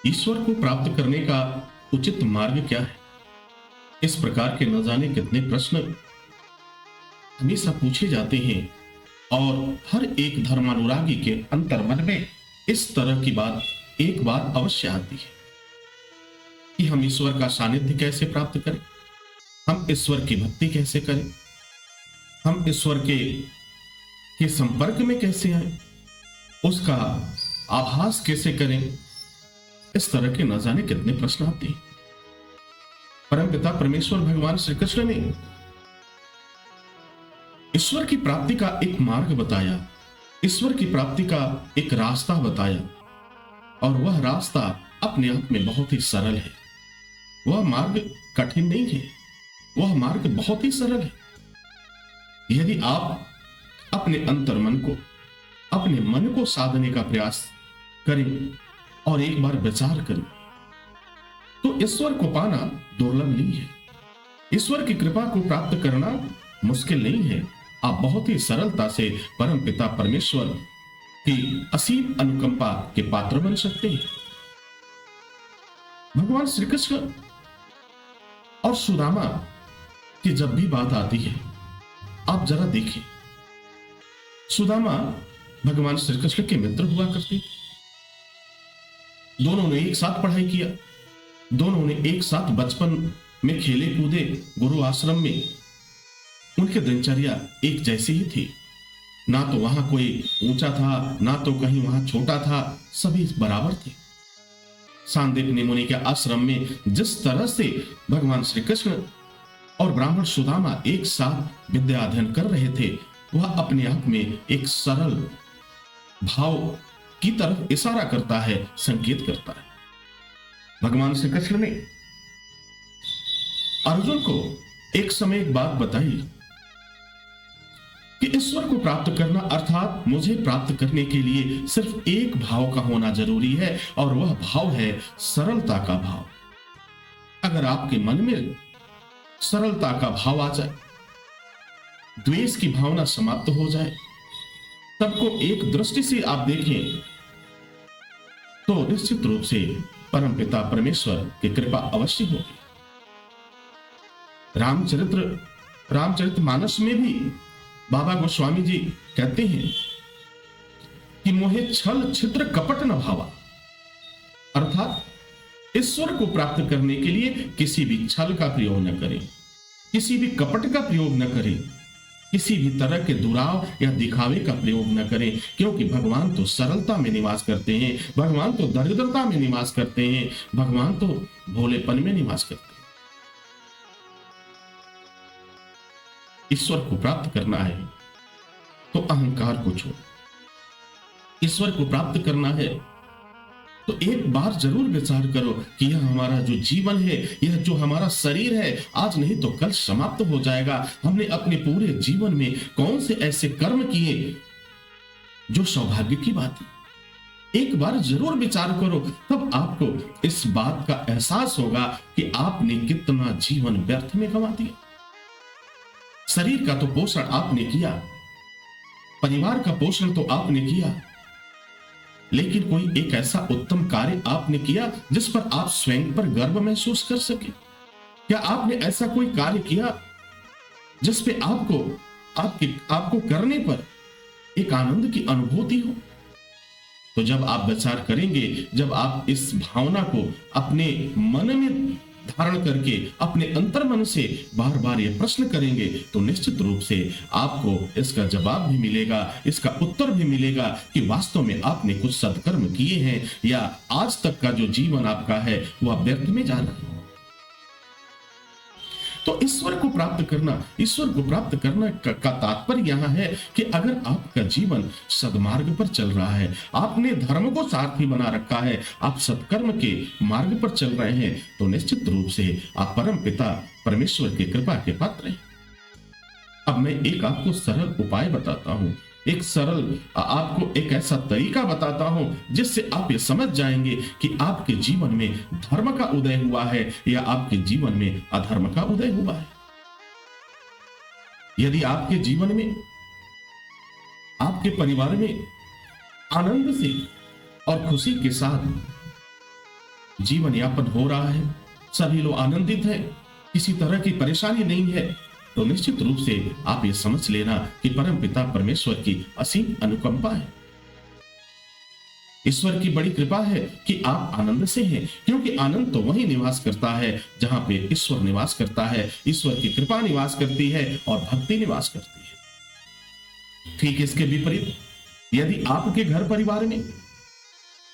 ईश्वर को प्राप्त करने का उचित मार्ग क्या है? इस प्रकार के न जाने कितने प्रश्न हमेशा पूछे जाते हैं और हर एक धर्मानुरागी के अंतर्मन में इस तरह की एक बात अवश्य आती है कि हम ईश्वर का सानिध्य कैसे प्राप्त करें, हम ईश्वर की भक्ति कैसे करें, हम ईश्वर के संपर्क में कैसे आए, उसका आभास कैसे करें। इस तरह के न जाने कितने प्रश्न आते हैं। परमपिता परमेश्वर भगवान श्री कृष्ण ने ईश्वर की प्राप्ति का एक मार्ग बताया, ईश्वर की प्राप्ति का एक रास्ता बताया, और वह रास्ता अपने आप में बहुत ही सरल है। वह मार्ग कठिन नहीं है, वह मार्ग बहुत ही सरल है। यदि आप अपने अंतर्मन को, अपने मन को साधने का प्रयास करें और एक बार विचार करें तो ईश्वर को पाना दुर्लभ नहीं है। ईश्वर की कृपा को प्राप्त करना मुश्किल नहीं है। आप बहुत ही सरलता से परम पिता परमेश्वर की असीम अनुकंपा के पात्र बन सकते हैं। भगवान श्री कृष्ण और सुदामा की जब भी बात आती है, आप जरा देखें, सुदामा भगवान श्री कृष्ण के मित्र हुआ करते, दोनों ने एक साथ पढ़ाई किया, दोनों ने एक साथ बचपन में खेले कूदे, गुरु आश्रम में उनकी दिनचर्या एक जैसी ही थी। ना तो वहां कोई ऊंचा था, ना तो कहीं वहां छोटा था, सभी बराबर थे। सांदीपनि मुनि के आश्रम में जिस तरह से भगवान श्री कृष्ण और ब्राह्मण सुदामा एक साथ विद्या अध्ययन कर रहे थे, वह अपने आप में एक सरल भाव की तरफ इशारा करता है, संकेत करता है। भगवान श्री कृष्ण ने अर्जुन को एक समय एक बात बताई कि ईश्वर को प्राप्त करना अर्थात मुझे प्राप्त करने के लिए सिर्फ एक भाव का होना जरूरी है, और वह भाव है सरलता का भाव। अगर आपके मन में सरलता का भाव आ जाए, द्वेष की भावना समाप्त हो जाए, सबको एक दृष्टि से आप देखें, तो निश्चित रूप से परमपिता परमेश्वर की कृपा अवश्य होगी। रामचरितमानस में भी बाबा गोस्वामी जी कहते हैं कि मोहे छल छिद्र कपट न भावा, अर्थात ईश्वर को प्राप्त करने के लिए किसी भी छल का प्रयोग न करें, किसी भी कपट का प्रयोग न करें, किसी भी तरह के दुराव या दिखावे का प्रयोग न करें, क्योंकि भगवान तो सरलता में निवास करते हैं, भगवान तो दरिद्रता में निवास करते हैं, भगवान तो भोलेपन में निवास करते हैं। ईश्वर को प्राप्त करना है तो अहंकार को छोड़ो, ईश्वर को प्राप्त करना है तो एक बार जरूर विचार करो कि यह हमारा जो जीवन है, यह जो हमारा शरीर है, आज नहीं तो कल समाप्त हो जाएगा। हमने अपने पूरे जीवन में कौन से ऐसे कर्म किए जो सौभाग्य की बात है। एक बार जरूर विचार करो, तब आपको इस बात का एहसास होगा कि आपने कितना जीवन व्यर्थ में गंवा दिया। शरीर का तो पोषण आपने किया, परिवार का पोषण तो आपने किया, लेकिन कोई एक ऐसा उत्तम कार्य आपने किया जिस पर आप स्वयं पर गर्व महसूस कर सके? क्या आपने ऐसा कोई कार्य किया जिस पे आपको करने पर एक आनंद की अनुभूति हो? तो जब आप विचार करेंगे, जब आप इस भावना को अपने मन में धारण करके अपने अंतर्मन से बार बार ये प्रश्न करेंगे, तो निश्चित रूप से आपको इसका जवाब भी मिलेगा, इसका उत्तर भी मिलेगा कि वास्तव में आपने कुछ सत्कर्म किए हैं, या आज तक का जो जीवन आपका है वह व्यर्थ में जा रहा है। तो ईश्वर को प्राप्त करना का तात्पर्य यहां है कि अगर आपका जीवन सद्मार्ग पर चल रहा है, आपने धर्म को सारथी बना रखा है, आप सत्कर्म के मार्ग पर चल रहे हैं, तो निश्चित रूप से आप परम पिता परमेश्वर की कृपा के पात्र हैं। अब मैं एक आपको सरल उपाय बताता हूं, आपको एक ऐसा तरीका बताता हूं जिससे आप ये समझ जाएंगे कि आपके जीवन में धर्म का उदय हुआ है या आपके जीवन में अधर्म का उदय हुआ है। यदि आपके जीवन में, आपके परिवार में आनंद से और खुशी के साथ जीवन यापन हो रहा है, सभी लोग आनंदित हैं, किसी तरह की परेशानी नहीं है, तो निश्चित रूप से आप ये समझ लेना कि परम पिता परमेश्वर की असीम अनुकंपा है। ईश्वर की बड़ी कृपा है कि आप आनंद से हैं, क्योंकि आनंद तो वही निवास करता है जहां पे ईश्वर निवास करता है। ईश्वर की कृपा निवास करती है और भक्ति निवास करती है। ठीक इसके विपरीत, यदि आपके घर परिवार में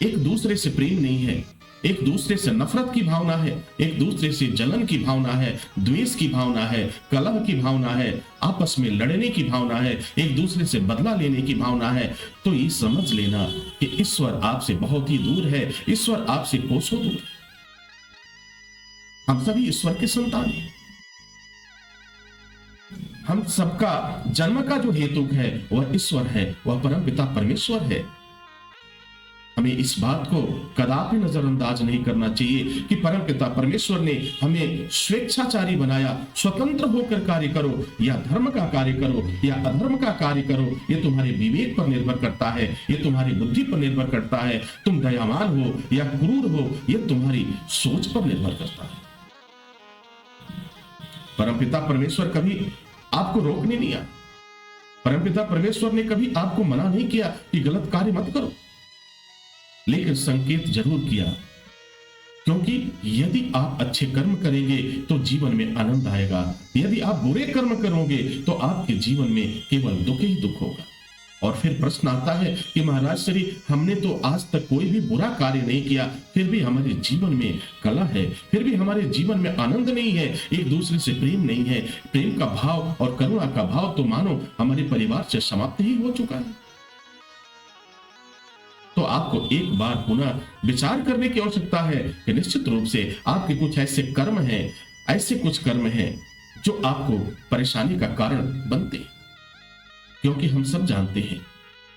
एक दूसरे से प्रेम नहीं है, एक दूसरे से नफरत की भावना है, एक दूसरे से जलन की भावना है, द्वेष की भावना है, कलह की भावना है, आपस में लड़ने की भावना है, एक दूसरे से बदला लेने की भावना है, तो ये समझ लेना कि ईश्वर आपसे बहुत ही दूर है, ईश्वर आपसे कोसों दूर है। हम सभी ईश्वर के संतान हैं। हम सबका जन्म का जो हेतु है वह ईश्वर है, वह परम पिता परमेश्वर है। हमें इस बात को कदापि नजरअंदाज नहीं करना चाहिए कि परमपिता परमेश्वर ने हमें स्वेच्छाचारी बनाया, स्वतंत्र होकर कार्य करो, या धर्म का कार्य करो या अधर्म का कार्य करो, ये तुम्हारे विवेक पर निर्भर करता है, ये तुम्हारी बुद्धि पर निर्भर करता है। तुम दयावान हो या क्रूर हो, ये तुम्हारी सोच पर निर्भर करता है। परमपिता परमेश्वर कभी आपको रोकने नहीं आया। परमपिता परमेश्वर ने कभी आपको मना नहीं किया कि गलत कार्य मत करो, लेकिन संकेत जरूर किया, क्योंकि यदि आप अच्छे कर्म करेंगे तो जीवन में आनंद आएगा, यदि आप बुरे कर्म करोगे तो आपके जीवन में केवल दुख ही दुख होगा। और फिर प्रश्न आता है कि महाराज श्री, हमने तो आज तक कोई भी बुरा कार्य नहीं किया, फिर भी हमारे जीवन में कलह है, फिर भी हमारे जीवन में आनंद नहीं है, एक दूसरे से प्रेम नहीं है, प्रेम का भाव और करुणा का भाव तो मानो हमारे परिवार से समाप्त ही हो चुका है। तो आपको एक बार पुनः विचार करने की आवश्यकता है कि निश्चित रूप से आपके कुछ ऐसे कर्म हैं, ऐसे कुछ कर्म हैं जो आपको परेशानी का कारण बनते हैं। क्योंकि हम सब जानते हैं,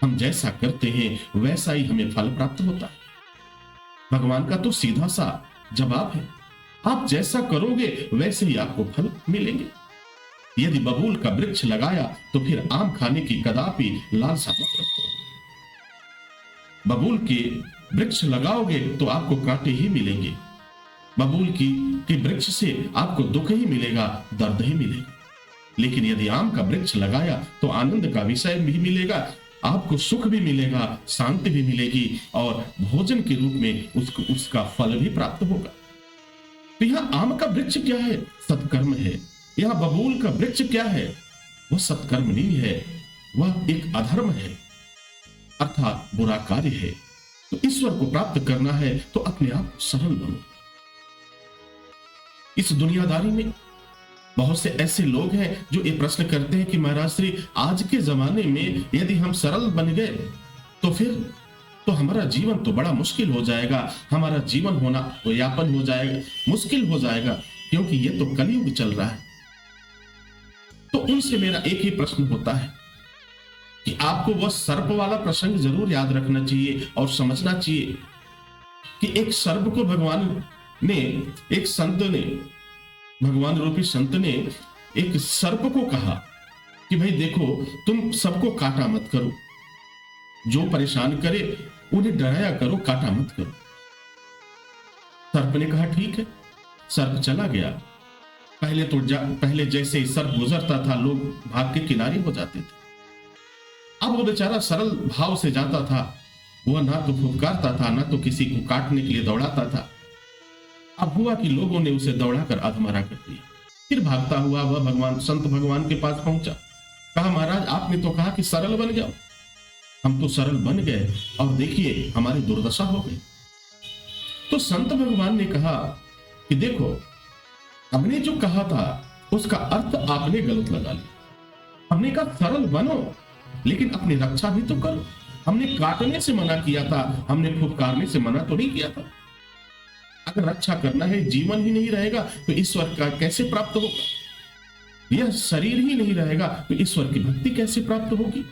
हम जैसा करते हैं वैसा ही हमें फल प्राप्त होता है। भगवान का तो सीधा सा जवाब है, आप जैसा करोगे वैसे ही आपको फल मिलेंगे। यदि बबूल का वृक्ष लगाया तो फिर आम खाने की कदापि लालसा मत रखो। बबूल के वृक्ष लगाओगे तो आपको कांटे ही मिलेंगे, बबूल की वृक्ष से आपको दुख ही मिलेगा, दर्द ही मिलेगा। लेकिन यदि आम का वृक्ष लगाया तो आनंद का विषय भी मिलेगा, आपको सुख भी मिलेगा, शांति भी मिलेगी और भोजन के रूप में उसका फल भी प्राप्त होगा। तो यहाँ आम का वृक्ष क्या है? सत्कर्म है। यहाँ बबूल का वृक्ष क्या है? वह सत्कर्म नहीं है, वह एक अधर्म है, अर्थात बुरा कार्य है। तो ईश्वर को प्राप्त करना है तो अपने आप सरल बनो। इस दुनियादारी में बहुत से ऐसे लोग हैं जो ये प्रश्न करते हैं कि महाराज श्री, आज के जमाने में यदि हम सरल बन गए तो फिर तो हमारा जीवन तो बड़ा मुश्किल हो जाएगा, हमारा जीवन होना यापन हो जाएगा, मुश्किल हो जाएगा, क्योंकि ये तो कलयुग चल रहा है। तो उनसे मेरा एक ही प्रश्न होता है कि आपको वह सर्प वाला प्रसंग जरूर याद रखना चाहिए और समझना चाहिए कि एक सर्प को भगवान ने, एक संत ने, भगवान रूपी संत ने एक सर्प को कहा कि भाई देखो, तुम सबको काटा मत करो, जो परेशान करे उन्हें डराया करो, काटा मत करो। सर्प ने कहा ठीक है। सर्प चला गया। पहले जैसे सर्प गुजरता था लोग भाग के किनारे हो जाते थे। अब वो बेचारा सरल भाव से जाता था, वह ना तो फुफकारता था ना तो किसी को काटने के लिए दौड़ाता था। अब हुआ कि लोगों ने उसे दौड़ाकर अधमरा कर दिया। फिर भागता हुआ वह संत भगवान के पास पहुंचा। कहा महाराज, आपने तो कहा कि सरल बन जाओ, हम तो सरल बन गए और देखिए हमारी दुर्दशा हो गई। तो संत भगवान ने कहा कि देखो, हमने जो कहा था उसका अर्थ आपने गलत लगा लिया। हमने कहा सरल बनो, लेकिन अपनी रक्षा भी तो करो। हमने काटने से मना किया था, हमने फुफकारने से मना तो नहीं किया था। अगर रक्षा करना है, जीवन ही नहीं रहेगा तो ईश्वर का कैसे प्राप्त होगा? यह शरीर ही नहीं रहेगा तो ईश्वर की भक्ति कैसे प्राप्त होगी?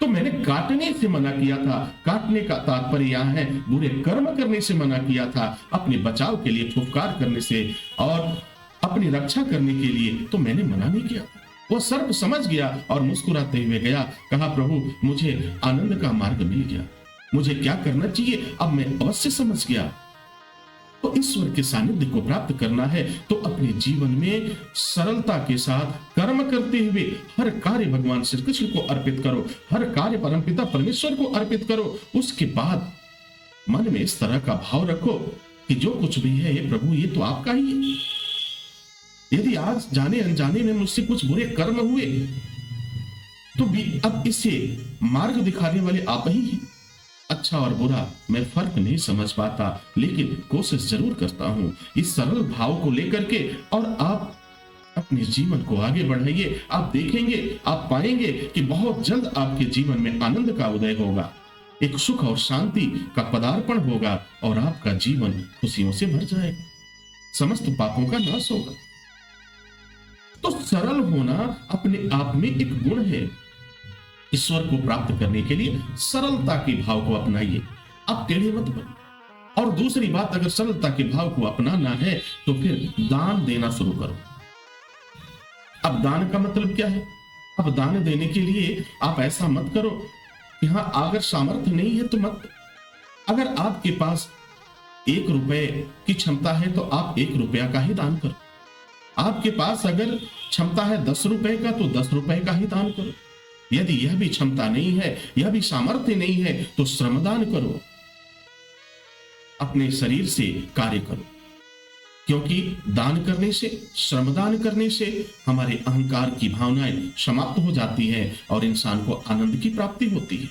तो मैंने काटने से मना किया था। काटने का तात्पर्य यहां है बुरे कर्म करने से मना किया था, अपने बचाव के लिए फुफकार करने से और अपनी रक्षा करने के लिए तो मैंने मना नहीं किया। वह सर्प समझ गया और मुस्कुराते हुए गया। कहा प्रभु, मुझे आनंद का मार्ग मिल गया। मुझे क्या करना चाहिए अब मैं अवश्य समझ गया। तो ईश्वर के सानिध्य को प्राप्त करना है तो अपने जीवन में सरलता के साथ कर्म करते हुए हर कार्य भगवान श्री कृष्ण को अर्पित करो, हर कार्य परमपिता परमेश्वर को अर्पित करो। उसके बाद मन में इस तरह का भाव रखो कि जो कुछ भी है ये प्रभु ये तो आपका ही है। यदि आज जाने अनजाने में मुझसे कुछ बुरे कर्म हुए तो भी अब इसे मार्ग दिखाने वाले आप ही हैं। अच्छा और बुरा मैं फर्क नहीं समझ पाता, लेकिन कोशिश जरूर करता हूं इस सरल भाव को लेकर के। और आप अपने जीवन को आगे बढ़ाइए, आप देखेंगे, आप पाएंगे कि बहुत जल्द आपके जीवन में आनंद का उदय होगा, एक सुख और शांति का पदार्पण होगा और आपका जीवन खुशियों से भर जाएगा, समस्त पापों का नाश होगा। तो सरल होना अपने आप में एक गुण है। ईश्वर को प्राप्त करने के लिए सरलता के भाव को अपनाइए, आप टेढ़े मत बनो। और दूसरी बात, अगर सरलता के भाव को अपनाना है तो फिर दान देना शुरू करो। अब दान का मतलब क्या है? अब दान देने के लिए आप ऐसा मत करो कि हाँ अगर सामर्थ्य नहीं है तो मत। अगर आपके पास 1 रुपए की क्षमता है तो आप 1 रुपया का ही दान करो। आपके पास अगर क्षमता है 10 रुपए का तो 10 रुपए का ही दान करो। यदि यह भी क्षमता नहीं है, यह भी सामर्थ्य नहीं है तो श्रमदान करो, अपने शरीर से कार्य करो। क्योंकि दान करने से, श्रमदान करने से हमारे अहंकार की भावनाएं समाप्त हो जाती हैं और इंसान को आनंद की प्राप्ति होती है।